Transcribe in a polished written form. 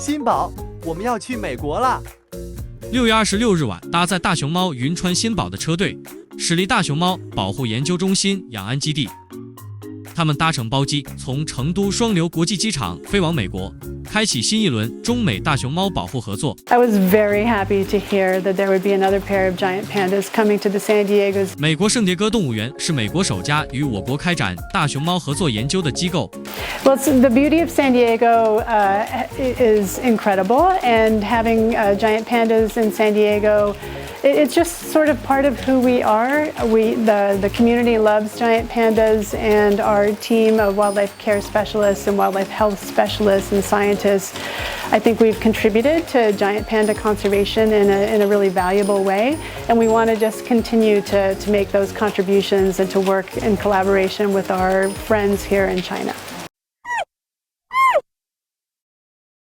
新宝，我们要去美国了。6月26日晚，搭载大熊猫云川新宝的车队驶离大熊猫保护研究中心养安基地。他们搭乘包机从成都双流国际机场飞往美国，开启新一轮中美大熊猫保护合作。I was very happy to hear that there would be another pair of giant pandas coming to the San Diego's. 美国圣迭戈动物园是美国首家与我国开展大熊猫合作研究的机构。Well, the beauty of San Diego is incredible, and having giant pandas in San Diego, it's just sort of part of who we are. The community loves giant pandas, and our team of wildlife care specialists and wildlife health specialists and scientists, I think we've contributed to giant panda conservation in a really valuable way, and we want to just continue to make those contributions and to work in collaboration with our friends here in China.